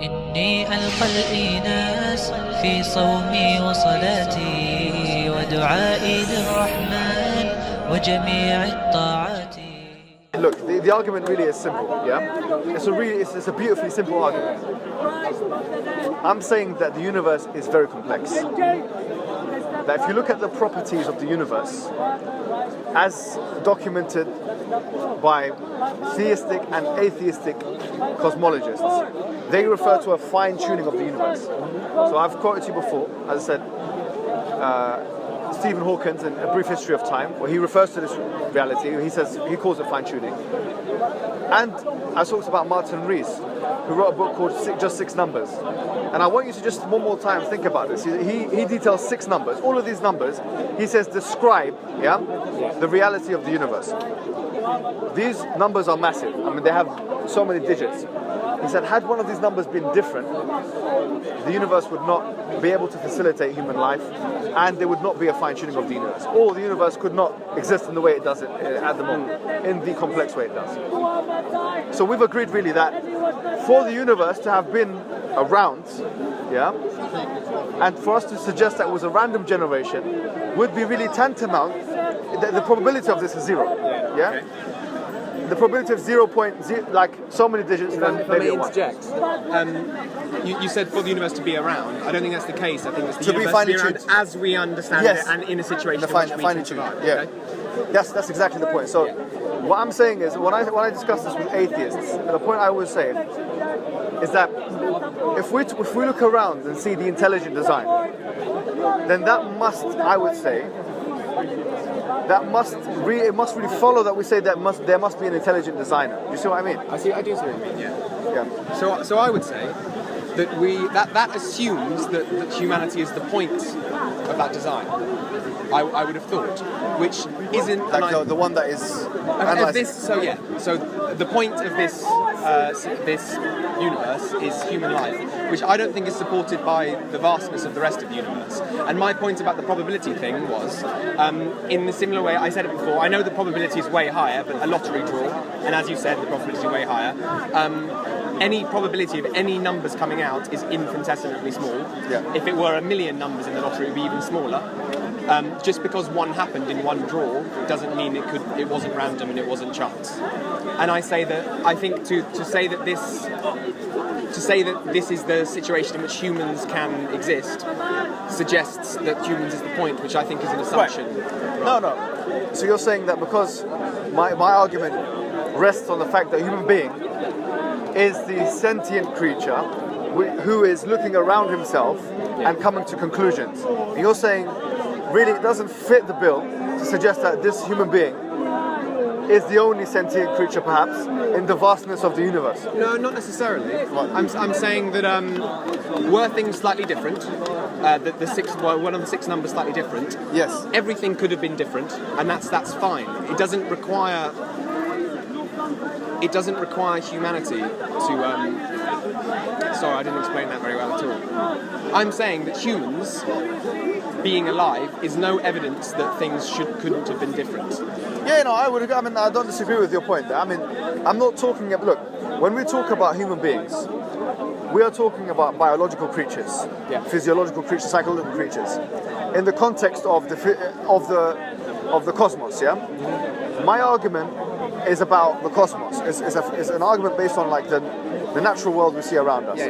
إني ألقى الإيناس في صومي وصلاتي ودعائي للرحمن وجميع الطاعات. Look, the argument really is simple, yeah? It's a beautifully simple argument. I'm saying that the universe is very complex. That if you look at the properties of the universe, as documented by theistic and atheistic cosmologists, they refer to a fine-tuning of the universe. So I've quoted you before, as I said, Stephen Hawking in A Brief History of Time, where he refers to this reality, he calls it fine-tuning. And I talked about Martin Rees, who wrote a book called Just Six Numbers. And I want you to just one more time think about this. He details 6 numbers. All of these numbers, he says, describe the reality of the universe. These numbers are massive. I mean, they have so many digits. He said, had one of these numbers been different, the universe would not be able to facilitate human life, and there would not be a fine-tuning of the universe. Or the universe could not exist in the way it does at the moment, in the complex way it does. So we've agreed really that for the universe to have been around, and for us to suggest that it was a random generation would be really tantamount. The probability of this is 0. Okay. The probability of 0.0, like so many digits, and then maybe a 1. Interject. You said for the universe to be around. I don't think that's the case. I think it's the universe to be around as we understand it, and in a situation in which we can survive. Yeah. Okay? That's exactly the point. So what I'm saying is, when I discuss this with atheists, the point I always say is that if we look around and see the intelligent design, then that must, I would say, it must really follow that we say that there must be an intelligent designer. Do you see what I mean? I do see what you mean. Yeah. So I would say that that assumes that humanity is the point of that design. I would have thought, which isn't like the one that is this. So the point of this universe is human life, which I don't think is supported by the vastness of the rest of the universe. And my point about the probability thing was, in the similar way I said it before, I know the probability is way higher, but a lottery draw, and as you said, the probability is way higher. Any probability of any numbers coming out is infinitesimally small. Yeah. If it were 1 million numbers in the lottery, it would be even smaller. Just because one happened in one draw doesn't mean it wasn't random and it wasn't chance. And I say that I think to say that this is the situation in which humans can exist suggests that humans is the point, which I think is an assumption. Right. No. So you're saying that because my argument rests on the fact that a human being is the sentient creature who is looking around himself and coming to conclusions. And you're saying really it doesn't fit the bill to suggest that this human being is the only sentient creature perhaps in the vastness of the universe. No, not necessarily. I'm saying that were things slightly different, one of the 6 numbers slightly different, yes, everything could have been different, and that's fine. It doesn't require humanity to sorry, I didn't explain that very well at all. I'm saying that humans being alive is no evidence that things couldn't have been different. Yeah, no, I don't disagree with your point there. I mean, I'm not talking about, look, when we talk about human beings, we are talking about biological creatures, physiological creatures, psychological creatures, in the context of the cosmos, yeah? My argument is about the cosmos. It's an argument based on like the natural world we see around us.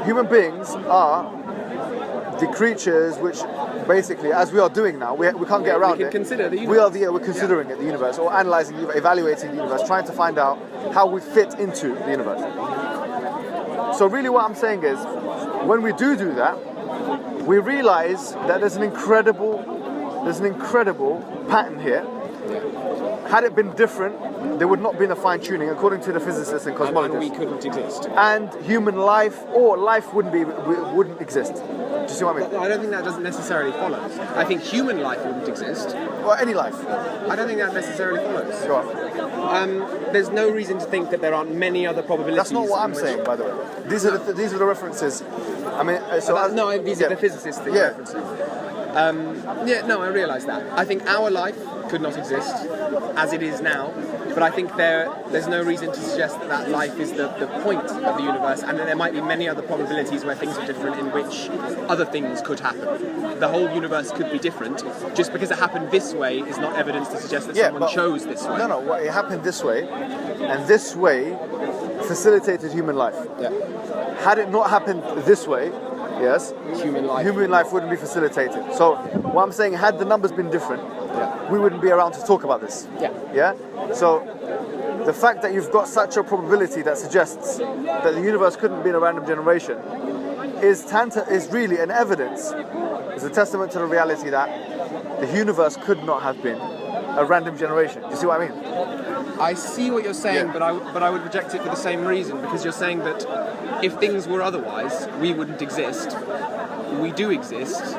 Human beings are the creatures which basically, as we are doing now, we can't get around it. Consider the universe. We're considering it, the universe, or analysing, evaluating the universe, trying to find out how we fit into the universe. So really what I'm saying is, when we do that, we realise that there's an incredible pattern here. Had it been different, there would not have been a fine-tuning, according to the physicists and cosmologists. And we couldn't exist. And human life, or life wouldn't exist. Do you see what I mean? I don't think that doesn't necessarily follow. I think human life wouldn't exist. Or any life. I don't think that necessarily follows. Go on. There's no reason to think that there aren't many other probabilities. That's not what I'm saying, by the way. These are the references. I mean, these are the physicists that you're referencing. I realise that. I think our life could not exist as it is now But I think there's no reason to suggest that life is the point of the universe, and that there might be many other probabilities where things are different, in which other things could happen. The whole universe could be different. Just because it happened this way is not evidence to suggest that someone chose this way. No, well, it happened this way, and this way facilitated human life. Yeah. Had it not happened this way, yes, human life wouldn't be facilitated. So what I'm saying, had the numbers been different, we wouldn't be around to talk about this. Yeah. So the fact that you've got such a probability that suggests that the universe couldn't be in a random generation is really an evidence, is a testament to the reality that the universe could not have been a random generation. You see what I mean? I see what you're saying, but I would reject it for the same reason, because you're saying that if things were otherwise, we wouldn't exist. We do exist,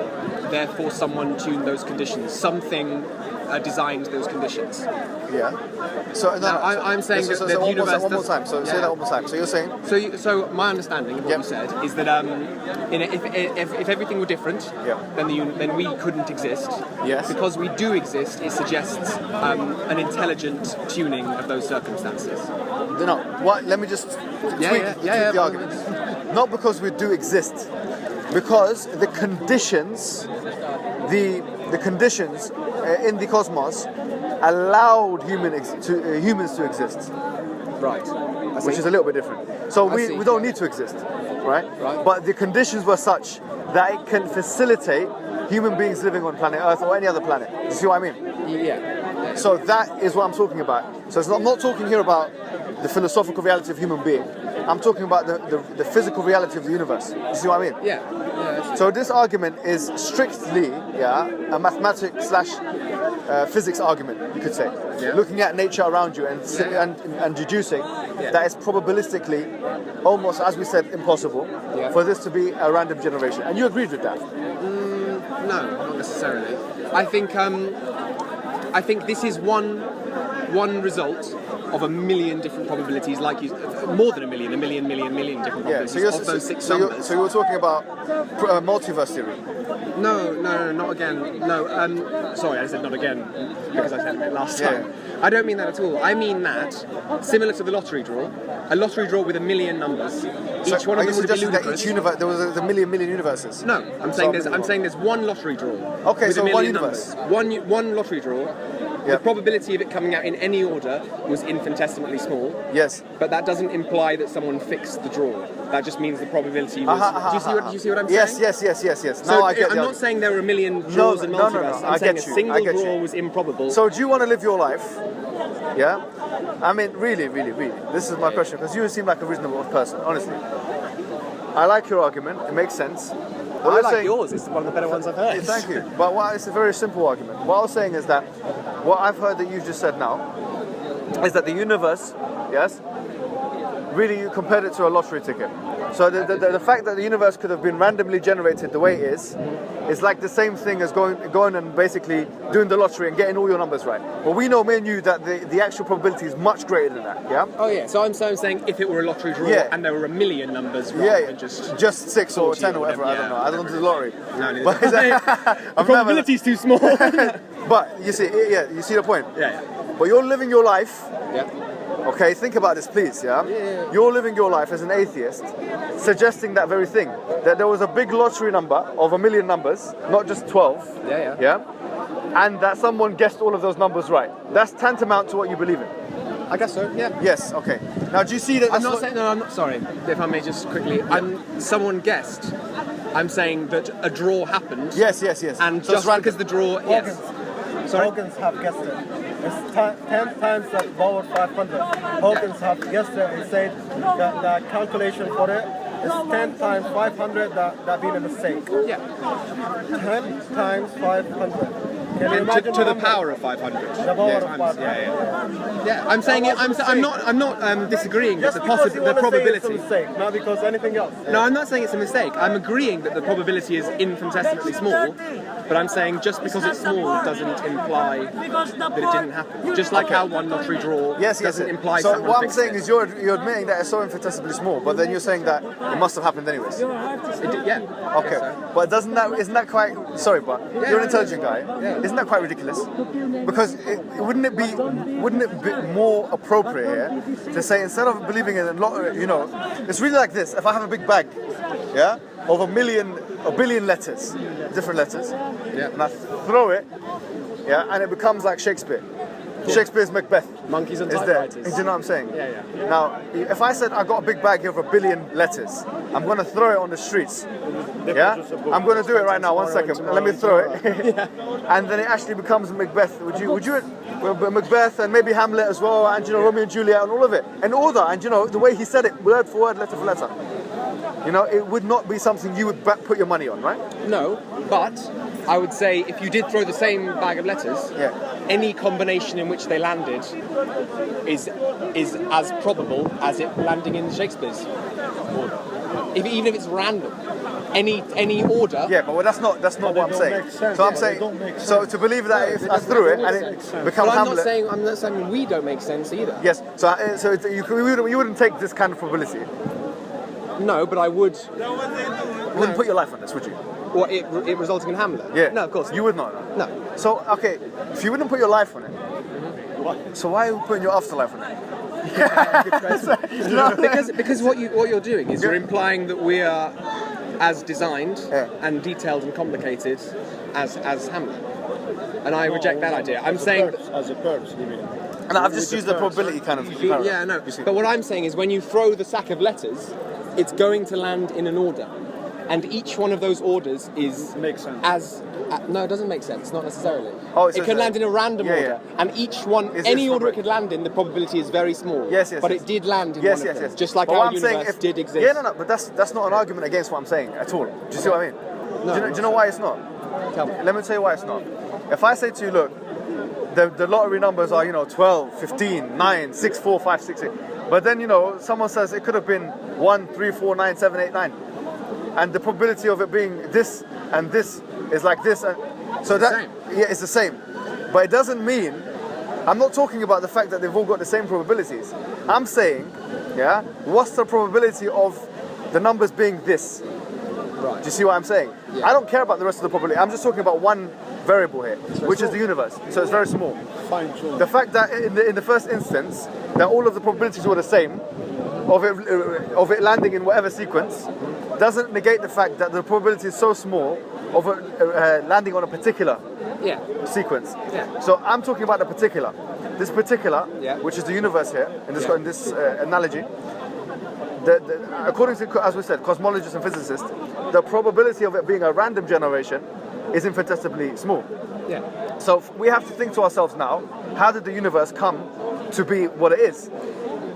therefore someone tuned those conditions. Something designed those conditions. Yeah. So now, I'm saying that the universe. One more time. So say that one more time. So you're saying. So my understanding of what you said is that if everything were different, then we couldn't exist. Yes. Because we do exist, it suggests an intelligent tuning of those circumstances. No. What? Let me just tweak the argument. Not because we do exist, because the conditions, the conditions in the cosmos allowed humans to exist. Right. Which is a little bit different. So we don't need to exist, right? But the conditions were such that it can facilitate human beings living on planet Earth or any other planet. Do you see what I mean? Yeah. So that is what I'm talking about. So I'm not talking here about the philosophical reality of human being. I'm talking about the physical reality of the universe. You see what I mean? Yeah. So this argument is strictly a mathematics / physics argument, you could say. Yeah. Looking at nature around you and deducing that it's probabilistically almost, as we said, impossible for this to be a random generation. And you agreed with that? No, not necessarily. I think this is one result of a million different probabilities, more than a million different probabilities of those six numbers. So you were talking about multiverse theory? No, not again. No, sorry, I said not again because I said it last time. I don't mean that at all. I mean that, similar to the lottery draw, a lottery draw with a million numbers, each one of them would be ludicrous. That each universe, there was a million universes? No, I'm saying there's one lottery draw. Okay, with so a million one universe. Numbers. One lottery draw. The probability of it coming out in any order was infinitesimally small. Yes. But that doesn't imply that someone fixed the draw. That just means the probability was... Do you see what I'm saying? Yes. So I'm not saying there were a million draws in multiverse. I'm saying a single draw was improbable. So do you want to live your life? Yeah? I mean, really. This is my question, because you seem like a reasonable person, honestly. I like your argument. It makes sense. I like yours. It's one of the better ones I've heard. Thank you. But it's a very simple argument. What I was saying is that what I've heard that you've just said now is that the universe, really you compared it to a lottery ticket. So the fact that the universe could have been randomly generated the way it is like the same thing as going and basically doing the lottery and getting all your numbers right. Well, we know, me and you, that the actual probability is much greater than that, yeah? Oh, yeah. So I'm saying if it were a lottery draw and there were a million numbers rather than just 6 or 10 or whatever, I don't know. I don't do the lottery. No, but the probability's too small. But you see, you see the point? Yeah. But you're living your life. Yeah. Okay, think about this, please, yeah? You're living your life as an atheist, suggesting that very thing, that there was a big lottery number of a million numbers, not just 12, yeah? And that someone guessed all of those numbers right. That's tantamount to what you believe in. I guess so, yeah. Yes, okay. Now, do you see that... I'm not, sorry, if I may just quickly, someone guessed. I'm saying that a draw happened. Yes. And so just because the draw... Organs. Sorry? Organs have guessed it. It's 10 times the power 500. Organs have guessed it and said that the calculation for it is 10 times 500 that being a mistake. Yeah. 10 times 500. Can you imagine to the power of 500. The power of 500. Yeah. I'm saying it. I'm not disagreeing with the probability. It's a mistake, not because anything else. No, I'm not saying it's a mistake. I'm agreeing that the probability is infinitesimally small, but I'm saying just because it's small doesn't imply that it didn't happen. Just like how one lottery draw doesn't imply. So what I'm saying is you're admitting that it's so infinitesimally small, but then you're saying that it must have happened anyways. Yeah. Okay. But isn't that quite? Sorry, but you're an intelligent guy. Yeah. isn't that quite ridiculous? Because wouldn't it be more appropriate here to say, instead of believing in a lot, you know, it's really like this. If I have a big bag, yeah, of a billion letters, different letters, and I throw it, yeah, and it becomes like Shakespeare. Shakespeare's Macbeth. Monkeys and is there. typewriters. Do you know what I'm saying? Yeah. Now, if I said I got a big bag here of 1 billion letters, I'm going to throw it on the streets. Yeah? I'm going to do it right now. 1 second. Let me throw it. And then it actually becomes Macbeth. Would you Macbeth and maybe Hamlet as well, and you know, Romeo and Juliet and all of it in order, and you know the way he said it, word for word, letter for letter. You know, it would not be something you would put your money on, right? No, but I would say if you did throw the same bag of letters, any combination in which they landed is as probable as it landing in Shakespeare's order. Even if it's random, any order. Yeah, but that's not what I'm saying. So I'm saying, so to believe that if I threw it and it becomes Hamlet. I'm not saying we don't make sense either. Yes. So you wouldn't take this kind of probability. No, but I would. You wouldn't put your life on this, would you? What, it resulting in Hamlet? Yeah. No, of course not. You would not. No. So, okay, if you wouldn't put your life on it, so why are you putting your afterlife on it? Because what you're doing is you're implying that we are as designed and detailed and complicated as Hamlet. And I reject that idea. I'm saying as a purpose, you mean? And I've just used the probability kind of. Yeah, no. But what I'm saying is when you throw the sack of letters, it's going to land in an order. And each one of those orders makes sense. No, it doesn't make sense, not necessarily. Oh, it could land in a random order, and each one, any order it could land in, the probability is very small. Yes. But it did land in one of them, just like our universe did exist. Yeah, no, but that's not an argument against what I'm saying at all. Do you see what I mean? No, do you know why it's not? Tell me. Let me tell you why it's not. If I say to you, look, the lottery numbers are, 12, 15, 9, 6, 4, 5, 6, 8. But then, someone says it could have been 1, 3, 4, 9, 7, 8, 9. And the probability of it being this and this is like this. And so it's the same. But it doesn't mean, I'm not talking about the fact that they've all got the same probabilities. I'm saying, what's the probability of the numbers being this? Right. Do you see what I'm saying? Yeah. I don't care about the rest of the probability. I'm just talking about one variable here, which is the universe. So it's very small. Fine-tuned. The fact that in the first instance, that all of the probabilities were the same, of it landing in whatever sequence, doesn't negate the fact that the probability is so small of it landing on a particular sequence. Yeah. So I'm talking about the particular. This particular, which is the universe here, in this analogy, according to, as we said, cosmologists and physicists, the probability of it being a random generation is infinitesimally small. Yeah. So we have to think to ourselves now, how did the universe come to be what it is?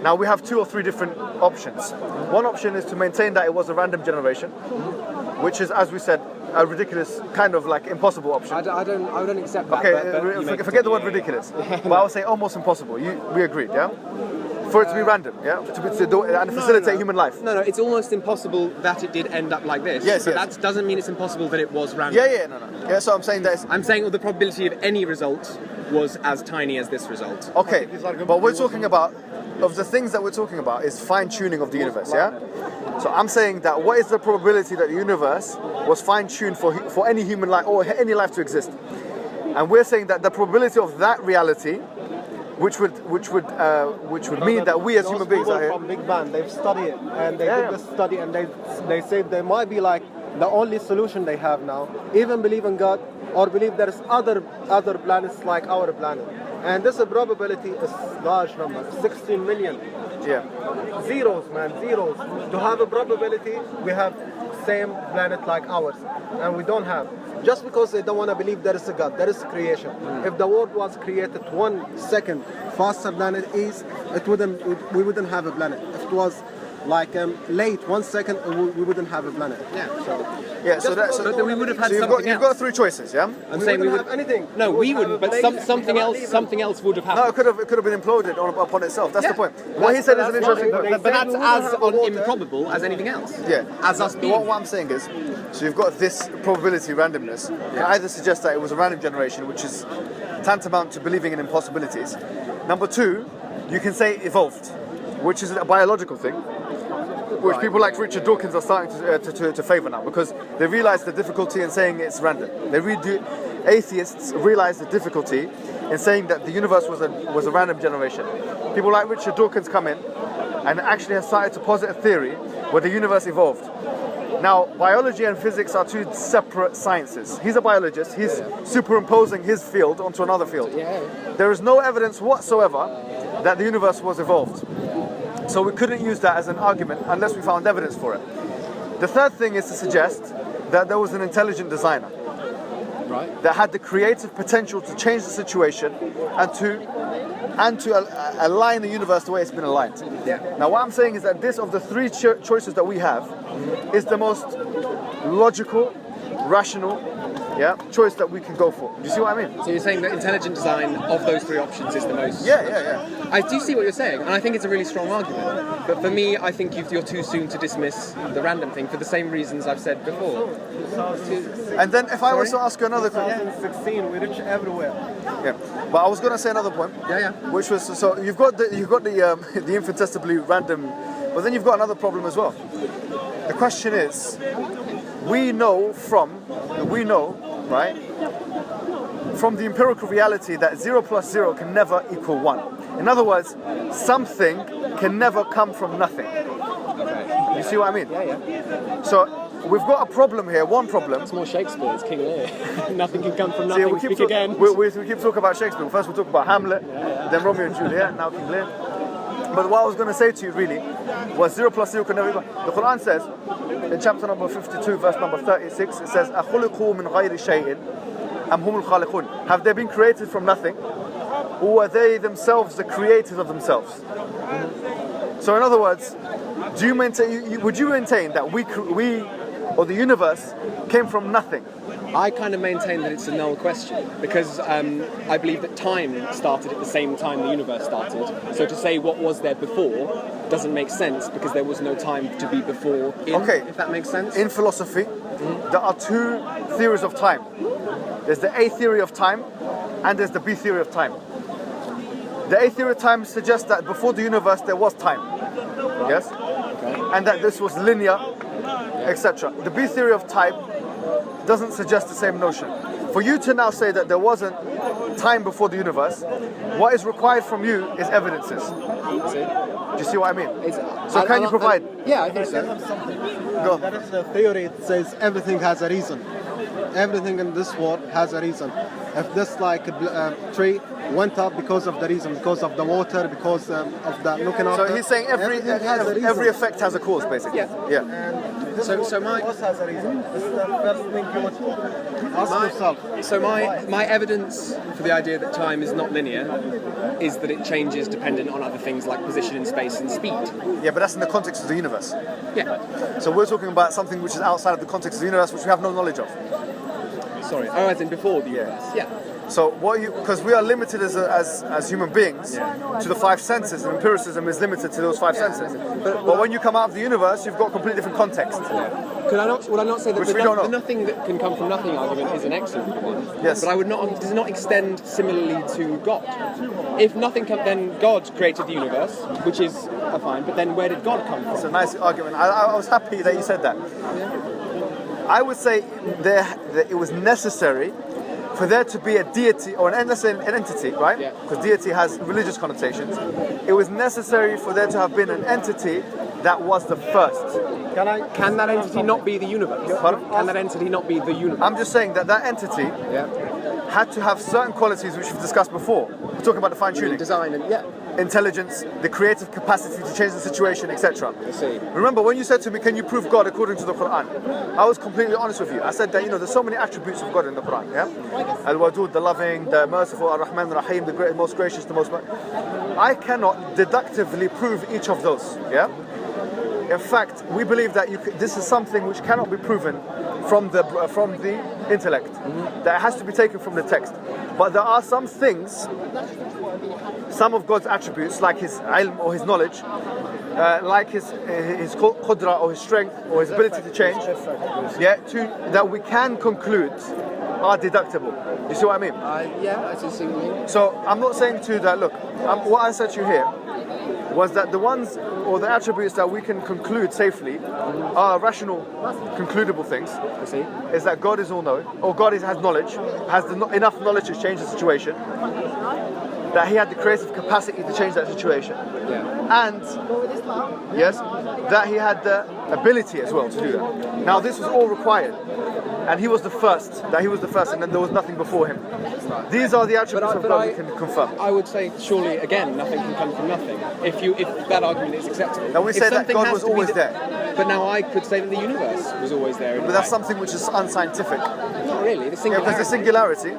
Now we have 2 or 3 different options. One option is to maintain that it was a random generation, which is, as we said, a ridiculous, kind of like impossible option. I don't accept that. Okay, forget the word ridiculous. But I would say almost impossible. We agreed, yeah? For it to be random, and facilitate human life. No, it's almost impossible that it did end up like this. Yes. That doesn't mean it's impossible that it was random. No. Yeah, so I'm saying that I'm saying the probability of any result was as tiny as this result. Okay, but we're talking about, of the things that we're talking about is fine-tuning of the universe, yeah? So I'm saying that what is the probability that the universe was fine-tuned for any human life or any life to exist? And we're saying that the probability of that reality, which would mean that we as human beings are here. From Big Bang, they've studied it, and they did this study, and they say there might be like the only solution they have now. Even believe in God or believe there's other planets like our planet, and this probability is large number, 16 million. Yeah. Zeros, man, zeros. To have a probability, we have same planet like ours, and we don't have. Just because they don't want to believe there is a God, there is creation. If the world was created 1 second faster than it is, we wouldn't have a planet. If it was like late 1 second, we wouldn't have a planet. So we would have had something else. You've got 3 choices, yeah? I'm saying we would have anything. No, we wouldn't. But something else would have happened. No, it could have been imploded upon itself. That's the point. What he said is an interesting point. But that's as improbable as anything else. Yeah. As us being. What I'm saying is, so you've got this probability randomness. It either suggests that it was a random generation, which is tantamount to believing in impossibilities. Number 2, you can say evolved, which is a biological thing, which people like Richard Dawkins are starting to favour now, because they realise the difficulty in saying it's random. They really do. atheists realize the difficulty in saying that the universe was a random generation. People like Richard Dawkins come in and actually have started to posit a theory where the universe evolved. Now, biology and physics are two separate sciences. He's a biologist. He's superimposing his field onto another field. There is no evidence whatsoever that the universe was evolved. So we couldn't use that as an argument unless we found evidence for it. The third thing is to suggest that there was an intelligent designer that had the creative potential to change the situation and to align the universe the way it's been aligned. Now, what I'm saying is that this, of the three choices that we have, is the most logical, rational, choice that we can go for. Do you see what I mean? So you're saying that intelligent design of those three options is the most... Yeah. I do see what you're saying, and I think it's a really strong argument. But for me, I think you're too soon to dismiss the random thing for the same reasons I've said before. And then if I was to ask you another question... 2016, we reach everywhere. Yeah, but I was going to say another point. Which was, so you've got the infinitesimally random, but then you've got another problem as well. The question is, we know, right, from the empirical reality that 0 plus 0 can never equal 1. In other words, something can never come from nothing. You see what I mean? So we've got a problem here, one problem. It's more Shakespeare, it's King Lear. Nothing can come from nothing, we keep talking about Shakespeare. First we'll talk about Hamlet, then Romeo and Juliet, now King Lear. But what I was going to say to you really was 0 plus 0 can never equal. The Quran says, in chapter number 52, verse number 36, it says, أَخُلِقُوا مِنْ غَيْرِ شَيْءٍ أَمْ هُمُ الْخَالِقُونَ. Have they been created from nothing? Or are they themselves the creators of themselves? So in other words, would you maintain that we or the universe came from nothing? I kind of maintain that it's a null question because I believe that time started at the same time the universe started. So to say what was there before doesn't make sense because there was no time to be before if that makes sense. In philosophy, there are two theories of time. There's the A theory of time and there's the B theory of time. The A theory of time suggests that before the universe there was time. Yes? And that this was linear, etc. The B theory of time doesn't suggest the same notion. For you to now say that there wasn't time before the universe, what is required from you is evidences. Do you see what I mean? So can you provide? Yeah, I think so. Go. There is a theory that says everything has a reason. Everything in this world has a reason. If this tree went up because of the reason, because of the water, because of the looking after. So he's saying every effect has a cause, basically. Yeah. And this So my has a reason. This is the first thing you would ask yourself. So my evidence for the idea that time is not linear is that it changes dependent on other things like position in space and speed. Yeah, but that's in the context of the universe. Yeah. So we're talking about something which is outside of the context of the universe, which we have no knowledge of. Sorry. Oh, as in before the universe. Yeah. So because we are limited as human beings to the five senses, and empiricism is limited to those five senses. But when you come out of the universe, you've got a completely different context. Would I not say that Which we don't know. the nothing that can come from nothing argument is an excellent one? Yes. But does not extend similarly to God. If nothing can, then God created the universe, which is fine. But then where did God come from? It's a nice argument. I was happy that you said that. I would say that it was necessary for there to be a deity or an entity, right? Because deity has religious connotations. It was necessary for there to have been an entity that was the first. Can that entity not be the universe? Pardon? Can that entity not be the universe? I'm just saying that entity had to have certain qualities which we've discussed before. We're talking about the fine-tuning. Design and Intelligence, the creative capacity to change the situation, etc. I see. Remember when you said to me, can you prove God according to the Quran? I was completely honest with you. I said that, there's so many attributes of God in the Quran, Al-Wadud, the loving, the merciful, Ar-Rahman, Ar-Rahim, the great, most gracious, the most... I cannot deductively prove each of those, In fact, we believe that this is something which cannot be proven from the intellect. That it has to be taken from the text. But there are some things, some of God's attributes, like His ilm or His knowledge, like His qudra or His strength or His ability to change, that we can conclude are deductible. You see what I mean? I see what you mean. So I'm not saying to you that, look, what I said to you here was that the ones or the attributes that we can conclude safely are rational, concludable things. You see? Is that God is all knowing, or God has knowledge, has enough knowledge to change the situation, that He had the creative capacity to change that situation, and yes, that He had the ability as well to do that. Now this was all required, and He was the first. That He was the first, and then there was nothing before Him. These are the attributes of God we can confirm. I would say, surely, again, nothing can come from nothing. If that argument is acceptable. Now we say that God was always there. But now I could say that the universe was always there. But that's something which is unscientific. Not really. The singularity. Because the singularity,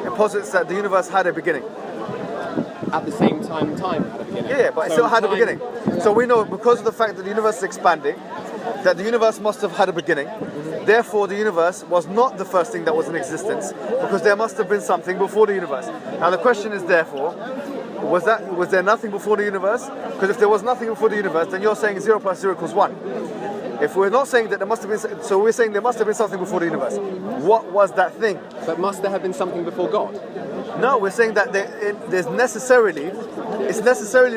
it posits that the universe had a beginning. At the same time had a beginning. Yeah, but it still had a beginning. So we know, because of the fact that the universe is expanding, that the universe must have had a beginning. Therefore, the universe was not the first thing that was in existence, because there must have been something before the universe. Now the question is, therefore, was there nothing before the universe? Because if there was nothing before the universe, then you're saying 0 plus 0 equals 1. If we're not saying that there must have been, so we're saying there must have been something before the universe. What was that thing? But must there have been something before God? No, we're saying that it's necessarily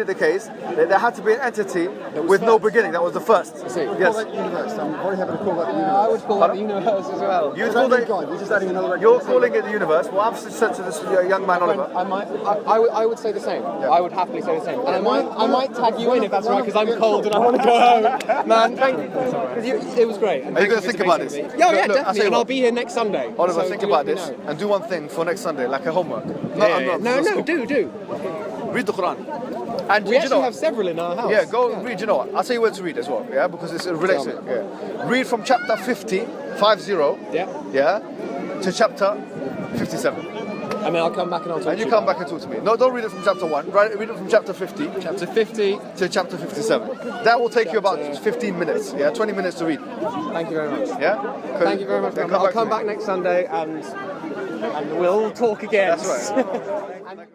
the case that there had to be an entity with no beginning. That was the first. See, yes. Universe. I'm very happy to call that the universe. I would call that the universe as well. You call it God. We're just adding another. You're calling it the universe. Well, I've said to this young man Oliver. I would say the same. Yeah. I would happily say the same. And I might tag you in if that's right, because I'm cold and I want to go home. Man, thank you. It was great. Are you going to think about this? Yeah, definitely. And I'll be here next Sunday. Oliver, think about this and do one thing for next Sunday, like a homework. No, do. Read the Quran. And we actually have several in our house. Yeah, go read. You know what? I'll tell you where to read as well. Yeah, because it's related. Yeah. Read from chapter 50. Yeah. To chapter 57. And then I'll come back and I'll talk to you. And you come back and talk to me. No, don't read it from chapter 1. Read it from chapter 50. Chapter 50 to chapter 57. That will take you about 15 minutes. Yeah, 20 minutes to read. Thank you very much. Yeah. Thank you very much. I'll come back next Sunday and we'll talk again. That's right.